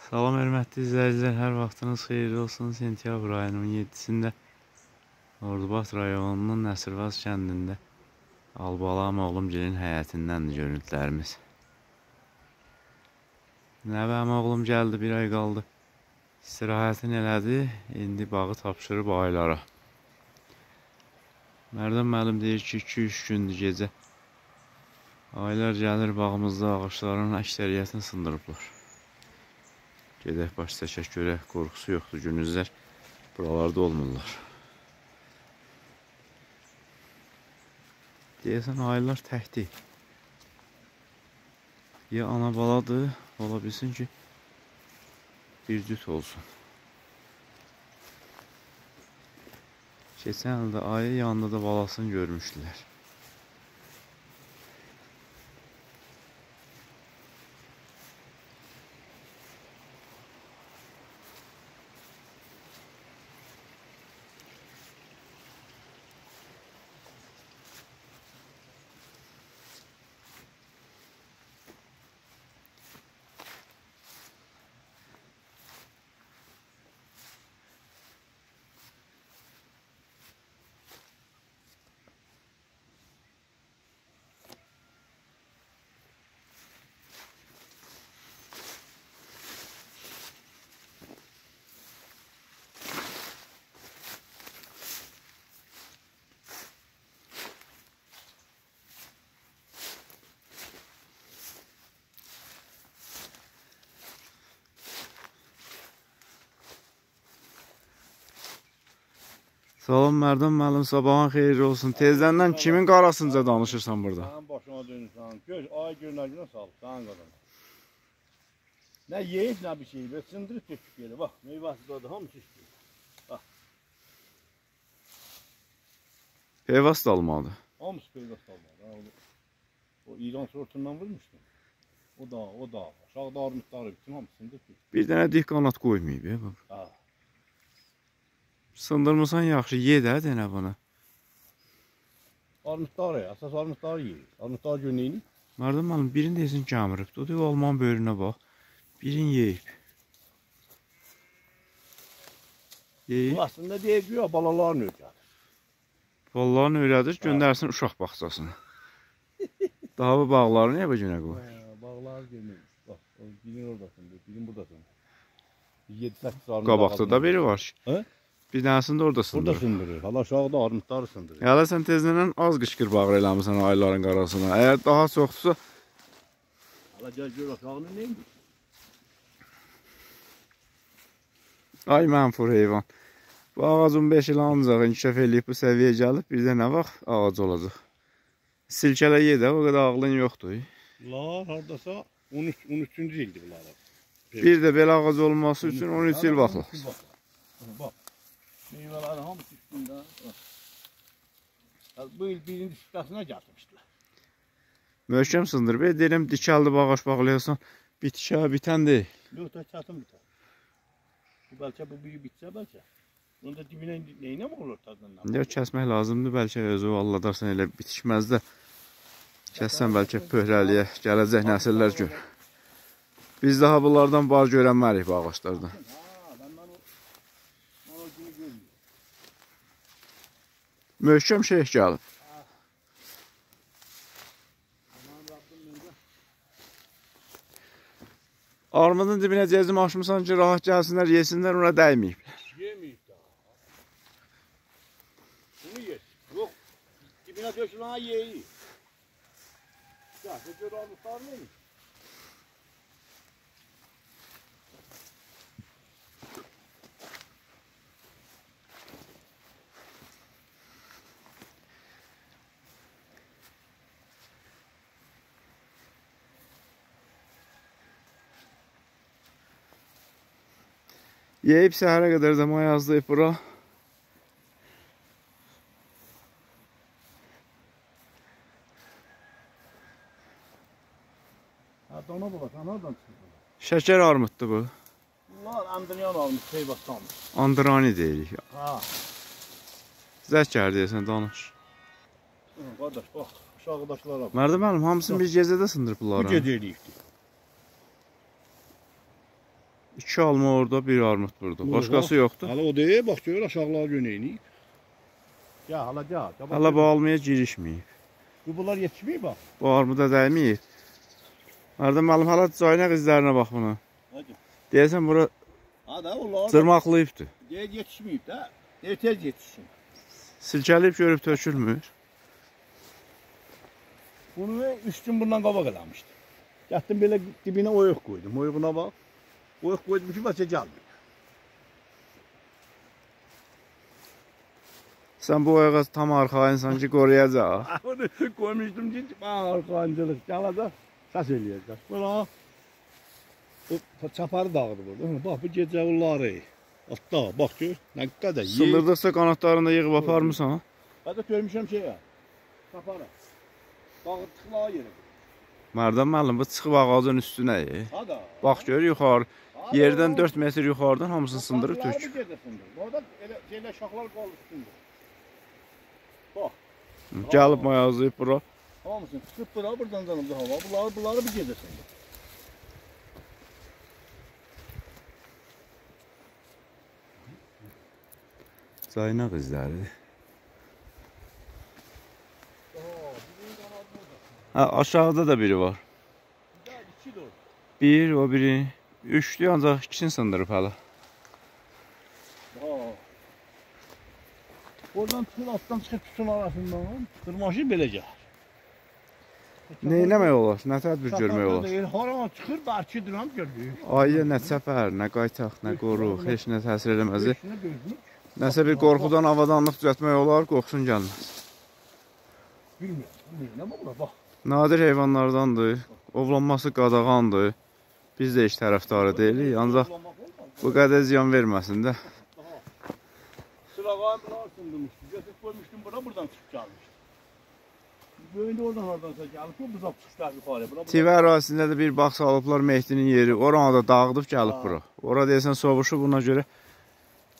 Salam hörmətli izləyicilər, hər vaxtınız xeyirli olsun. Sentyabr ayının 17-sində Ordubad rayonunun Nəsirvaz kəndində Albalam oğlumgilin həyətindəndir görüntülərimiz. Nəvəm oğlum gəldi, bir ay qaldı. İstirahətini elədi, indi bağı tapşırıb aylara. Mərdəm müəllim deyir ki, 2-3 gündür gecə aylar gəlir bağımızda ağaçların əksəriyyətini sındırıblar. Gedək baş çəkək görək, qorxusu yoxdur, günüzlər buralarda olmurlar. Deyəsən aylar təkdir. Ya ana baladır, ola bilsin ki bir cüt olsun. Keçən ildə ayı yanında da balasını görmüşdülər. Salam Mərdəm müəllim, sabahın xeyirli olsun. Tezləndən kimin qarasınca danışırsan burada? Sənin başına dönürsən. Göz, ay günə salıb, sənin qadan. Nə yeyib, nə bir şey. Sındırıb tökük gəlir. Bax, meyvəsi dadı, hamısı üstü. Bax. Peyvas da almadı. Hamısı peyvas almadı. O İran sortundan vurmuşdu. O da. Aşağıda armutları bütün hamısını da tökük. Bir dənə dik qanat qoymayıb ya. Ha. Sındırmısan yaxşı, ye də denə bana. Armutları ya, əsas armutları yeyir. Armutları gör neyini? Mərdəm müəllim, birini desin kəmiribdir. O deyib, alman böyrünə bax. Birini yeyib. Yeyib. Bu aslında deyib, ya, balalarını öyrədir. Balalarını öyrədir, göndərsin uşaq baxçasına. Daha bu bağları niyə bu günə qoy? Bağları görməymiş. Bax, birin oradasındır, birin buradasın. 7-8 armut. Qabaqda da biri var. Hə? Bir dənəsində orada sındırır. Orada sındırır. Hala aşağıda armutları sındırır. Hələ sən tezlənən az qışqır bağır eləmirsən ayların qarasına. Əgər daha çoxdursa... Hala gəl gör aşağını neymiş? Ay mənfur heyvan. Bu ağacın 5 il ancaq inkişaf eləyib bu səviyyəyə gəlib. Bir də nə vaxt ağac olacaq. Silkələ ye də, o qədər ağlın yoxdur. Bunlar haradasa 13-cü ildir bunlar. Bir də belə ağac olması üçün 13 il vaxt lazım. Bax. Meyvələri hamısı üstündə. Bu il birinci şübhəsinə gəlmişdilər. Möhkəm sındır. Deyirəm, dikəldi bağaç bağlayasan, bitkə bitən deyil. Yox, da çatım biter. Bəlkə bu biri bitsə bəlkə. Onda dibinə neynə mi olur tadından? Yox, kəsmək lazımdır. Bəlkə özü alladarsan elə bitişməz də. Kəssən bəlkə pöhrəliyə gələcək nəsillər gör. Biz daha bunlardan bar görənmərik bu ağaçlardan. Möhkəm şeyh gəlib. Armudun dibinə cezim açmışsan ki, rahat gəlsinlər, yesinlər, ona dəyməyiblər. Yeməyib daha. Bunu yesin. Yox, dibinə döşülənə yeyir. Gəl, gör armutlar neymiş? Yeyib səhərə qədər də mayazlayıb bura. Dona baba, sen nereden çıktın? Şəkər armuddur bu. Bunlar Andriyan almış, Peyvas'tan. Andrani deyirik. Ha. Zəkər deyəsən, danış. Qardaş, bax, aşağıdaşlara bax. Mərdəm müəllim, hamısını bir gecədə sındırıblar. Bu gecə eləyibdir. 2 alma orada, 1 armud burada. Başqası yoxdur. Hala o deyil, bax gör aşağılar yönəyini. Ya hala gel. Hala bu almaya girişməyib. Bunlar yetişməyib bax. Bu armuda dəyməyib. Arada müəllim hala caynaq izlərinə bax bunu. Hadi. Deyəsən bura Ha da onlar cırmaqlayıbdır. yetişməyib də. Ertez yetişsin. Silkələyib görüb tökülmür. Bunu 3 gün bundan qabaq eləmişdi. Gətdim belə dibinə oyuq qoydum. Oyuğuna bax. Oyuq qoydum ki, başa gəlmir. Sən bu ayağa tam arxayınsan ki, qoruyacaq. Onu koymuştum ki, arxancılıq gələcək, səs eləyəcək. Buna o çaparı dağıdı burada. Bax bu gecə onları. Atda bax gör, nə qədər yer. Sındırdıqsa qanatlarını da yığıb aparmısan. Hətta görmüşəm şeyə. Çaparı. Dağıtdıqları yerə. Mərdan müəllim bu çıxıb ağacın üstünə. Hada. Bax gör yuxarı. Yerdən 4 metr yuxarıdan hamısını sındırıb tök. Orada elə şeylə şaxlar qaldı üstündə. Bax. Gəlib mayazlayıb bura. Hamısını çıxıb bura, buradan canımda hava. Bunları bir gedəsən. Caynaq izləridir. Ha, aşağıda da biri var. Bir, o biri. 3'lü ancaq ikisini sındırıb hələ. Oradan tutun, altdan çıxıb tutun arasından. Tırmaşı belə gəlir. Nə eləmək olar? Nə tədbir görmək olar? Hara çıxır, bəlkə duram görürük. Ayı nə çəpər, nə qaytaq, nə qoruq, heç nə təsir eləməz. Nəsə bir qorxudan avadanlıq düzəltmək olar, qoxsun gəlməz. Bilmirəm, nə olur, bax. Nadir heyvanlardandır, ovlanması qadağandır. Biz də heç tərəfdarı deyilik, ancaq bu qədər ziyan verməsin də. Sırağayım bunlar sındırmışdı, götürüb koymuşdum bura, buradan çıxıb gəlmişdi. Böyündə oradan haradansa gəlib, bu buzaq çıxlar yuxarıya. TV ərazisində də bir bax salıblar Mehdinin yeri, oranı da dağıdıb gəlib bura. Ora deyəsən sovuşu, buna görə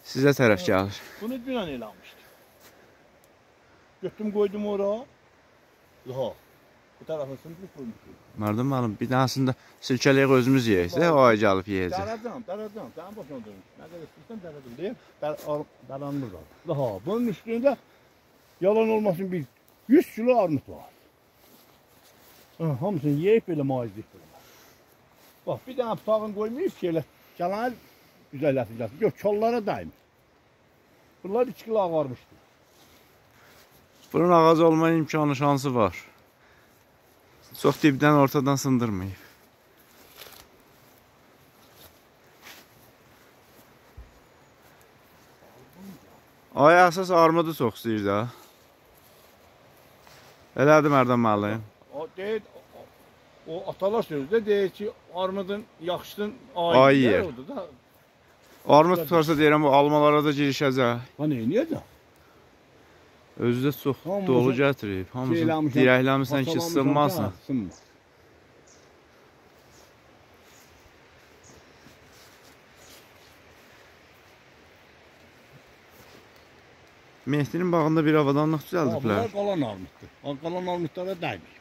sizə tərəf gəlir. Bunu dünən eləmişdi. Götüm qoydum ora. Laha. Bu tərəfə sındırıb qoymuşdu. Mərdan müəllim, bir dənəsində silkələyək özümüz yeyəcək, o ay gəlib yeyəcək. Dərəcəm, sənin başına dönüm. Nə qədər istəyirsən dərəcəm deyib, dərənmir var. Laha, bunun üstündə yalan olmasın bir 100 kilo armut var. Hamısını yeyib belə maizlik belə. Bax, bir dənə butağını qoymayıb ki, elə gələn güzəlləsin gəlsin. Gör, kollara dəymir. Bunlar 2 kilo ağarmışdı. Bunun ağac olma imkanı, şansı var. Çox dibdən, ortadan sındırmayıb. Ay, əsas armudu çox istəyir də. Elədir Mərdan müəllim. O deyir, o atalar sözü də deyir ki, armudun yaxşısın ayı yer. Armud tutarsa deyirəm, bu almalara da girişəcək. Ha, neyniyəcək? Özü də çox dolu gətirib. Hamısını dirəkləmirsən ki, sınmasın. Mehdinin bağında bir avadanlıq düzəldiblər. Bunlar qalan armuddur. Qalan armudlara dəymir.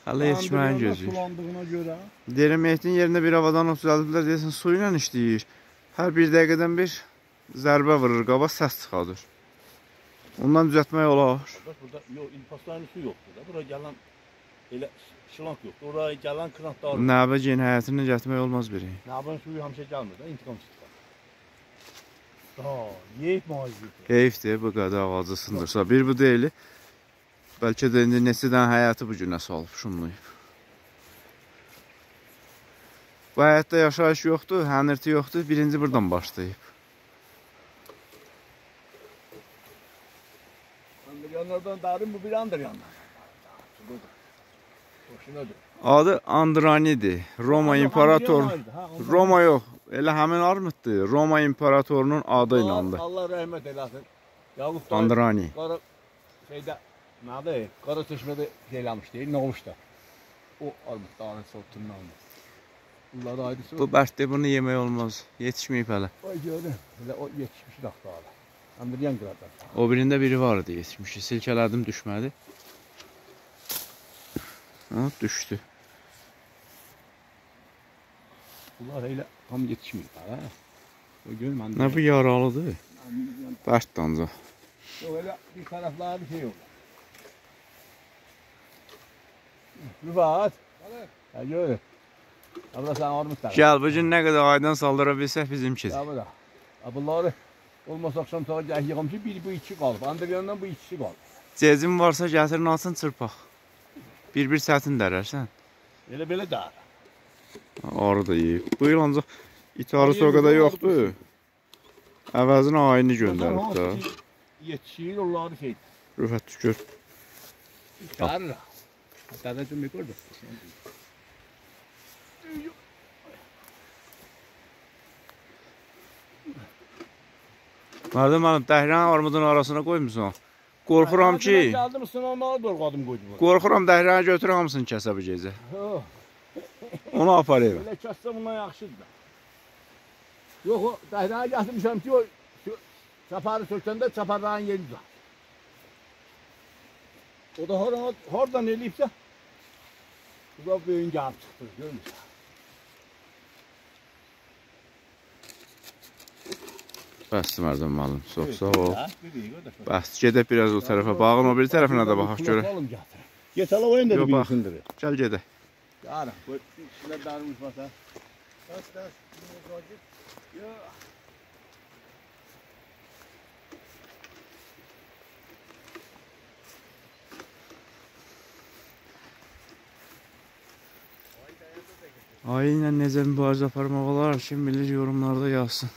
Hələ yetişməyin gözü. Sulandığına görə. Deyirəm, Mehdinin yerinə bir avadanlıq düzəldiblər, deyəsən, su ilə işləyir. Hər bir dəqiqədən bir zərbə vurur, qaba səs çıxadır. Ondan düzəltmək olar. Burada ilpasların su yoxdur da. Buraya gələn elə şilank yoxdur. Oraya gələn krantlar. Nəbə gen həyatını gətirmək olmaz biri. Nəbənin suyu həmişə gəlmir də, intiqam çıxır. Ha, yeyib maizlik. Heyfdir bu qədər ağacı sındırsa. Bir bu deyil. Bəlkə də indi neçə dənə həyatı bu günə salıb, şunlayıb. Bu həyatda yaşayış yoxdur, hənirti yoxdur. Birinci buradan başlayıb. Yanlardan darim bu bir andır yanlar. Adı Andranidir. Roma imperator. Roma yox. Elə həmin armuddur. Roma imperatorunun adı ilə. Allah rəhmət eləsin. Yavuz Andrani. Şeydə nədir? Qara çeşmədə eləmiş deyil, nə olmuş da. O armud dağın sortundan. Bunlar ayrısı. Bu bərddə bunu yemək olmaz. Yetişməyib hələ. Oy gördün. Elə o yetişmiş daxtalar. Andriyan qıradan. O birində biri vardı yetişmiş. Silkələdim, düşmədi. Ha, düşdü. Bunlar elə tam yetişmir ha. O gün mən Nə bu yaralıdır? Bərt danca. Yox elə bir tərəfləri şey yox. Rüfat. Ha gör. Abla sen armutlar. Gəl bu gün nə qədər aydan saldıra bilsək bizimkidir. Ya bu da. Bunları olmaz akşam saat gəl yığım ki bir bu iki qalıb. Andıryandan bu ikisi qalıb. Cezim varsa gətirin alsın çırpaq. Bir sətin dərərsən. Elə belə də. Arı da yiyib. Bu il ancaq it arısı o qədər yoxdur. Əvəzini ayını göndərib də. Yetişir onları şey. Rüfət tükür. Çağırır. Hatta da tüm yukarıda. Mərdəm mənim dəhran armudun arasına qoymuşsun. Qorxuram ki. Gəldim sınavmağa doğradım qoydum. Qorxuram dəhranı götür hamısını kəsə bu gecə. Onu apar evə. Elə kəssə bundan yaxşıdır. Yox o dəhranı gətirmişəm ki o çaparı sökəndə çaparların yeri var. O da hardan eləyibsə bu da böyün gəlib çıxdı, görmüşsən. Bəsdir mərdəm müəllim, çox sağ ol. Bəs gedək biraz o tərəfə, bağın o bir tərəfinə də baxaq görək. Get ala oyun dedi bir sındır. Gəl gedək. Cara, bu işlər darmış masa. Dərs, Yox. Ayı ilə necə mübarizə aparmaq olar, kim bilir yorumlarda yazsın.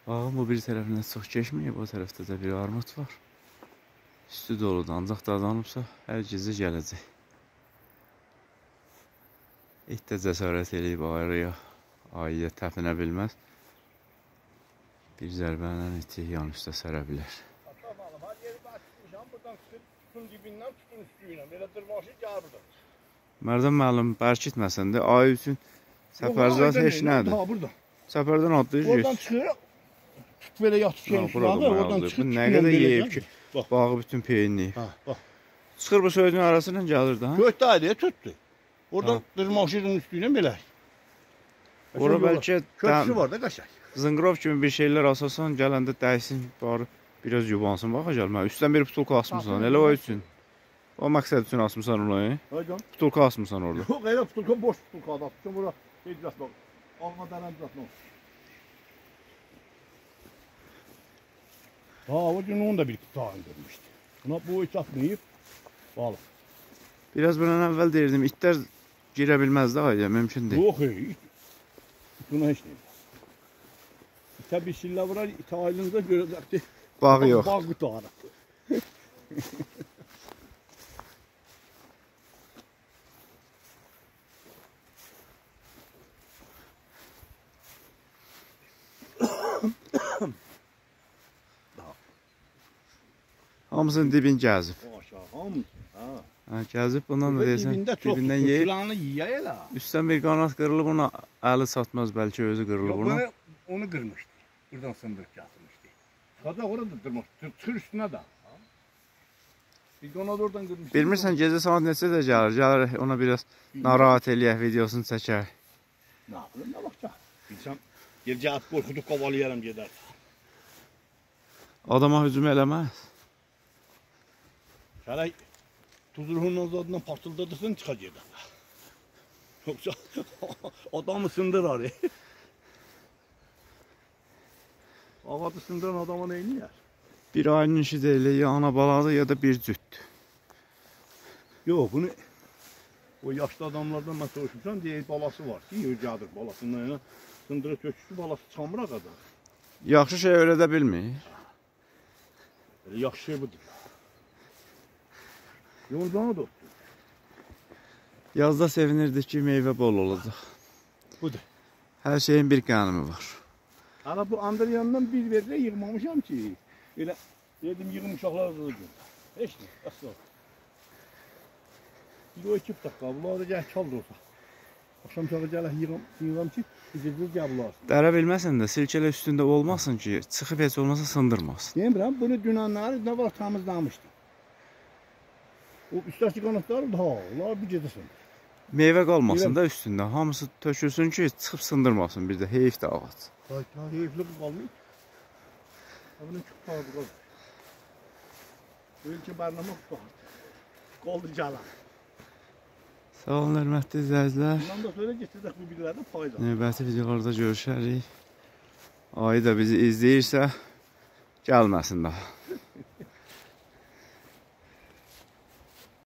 Bağın bu bir tərəfindən çox keçməyib, o tərəfdə də bir armud var. Üstü doludur, ancaq dadanıbsa hər gecə gələcək. İt də cəsarət eləyib ayıya təpinə bilməz. Bir zərbəylə iti yan üstə sərə bilər. Mərdəm müəllim, bərkitməsən də ayı üçün səpərzat heç nədir. Səpərdən atlayır, oradan çıxır, tut belə yatıb şeyin oradan çıxır. Nə qədər yeyib ki, bağı bütün peyinləyib. Çıxır bu sözün arasından gəlir də. Götdə ayıya tutdu. Oradan dırmaşırın üstüylə belə. Ora bəlkə köksü var da qaşaq. Zınqrov kimi bir şeylər asasan, gələndə dəysin, barı biraz yubansın. Baxa gəl, mən üstdən bir putulka asmışsan, elə o üçün. O məqsəd üçün asmışsan onu. Putulka asmışsan orada. Yox, elə putulka boş putulka atmışsan, bura hecrat bak. Alma dərən düzətmə. O gün onu da bir tutan görmüşdü. Buna bu hiç atmayıb, balıq. Biraz bundan əvvəl deyirdim, itlər girə bilməz də ayıya, mümkün deyil. Yox, buna heç deyil. İtə bir şillə vurar, itə aylığında görəcəkdir. Bağı yox. Bağı tutaraq. Hamısının dibin gəzib. Gəzib bundan da deyirsən, dibindən yeyib. Üstdən bir qanat qırılıb, ona əli çatmaz, bəlkə özü qırılıb ona. Onu qırmışdı. Buradan sındırıb gətirmişdi. Qada orada durmuşdu, çıxır üstünə də. Bir qanat oradan qırmışdı. Bilmirsən, gecə saat neçə də gəlir, ona biraz narahat eləyək, videosunu çəkək. Nə yapılır, nə baxacaq? Bilsəm, gecə at qorxuduq, qavalayarım gedər. Adama hücum eləməz. Gələk, tuzluğunun zadından partıldadırsın, çıxa gedər. Yoksa adamı sındırar. Ağadı sındıran adama neyini yer? Bir ayının işi deyil, ya ana baladır ya da bir cüddür. Yok, bunu o yaşlı adamlardan mən soruşmuşam, deyil balası var ki, yörgədir balasından yana. Sındırı köküsü balası çamıra kadar. Yaxşı şey öyrədə bilmir. Yaxşı şey budur. Yolcanı da otdur. Yazda sevinirdik ki, meyvə bol olacaq. Budur. Hər şeyin bir qanunu var. Hala bu Andriyandan bir verlə yığmamışam ki, elə dedim yığım uşaqlar azalır. Heç nə, əsla. Bir o iki ptak qabılar da gəl çaldı olsa. Akşam sonra gələ yığam ki, gecə qəbul Dərə bilməsən də silkələ üstündə olmasın ki, çıxıb heç olmasa sındırmasın. Demirəm, bunu dünənləri nə var təmizləmişdim. O üstəki qanatlar da, onlar bir gecə sınır. Meyvə qalmasın da üstündə, hamısı tökülsün ki, çıxıb sındırmasın bir də, heyif də ağac. Heyifli qalmıyor. Bunun çox tarzı qalır. Bugünkü bərnamə vardı. Qoldu gələ. Sağ olun, hörmətli izləyicilər. Bundan da sonra getirdək bu bilgilərdən fayda. Növbəti videolarda görüşərik. Ayı da bizi izləyirsə, gəlməsin daha.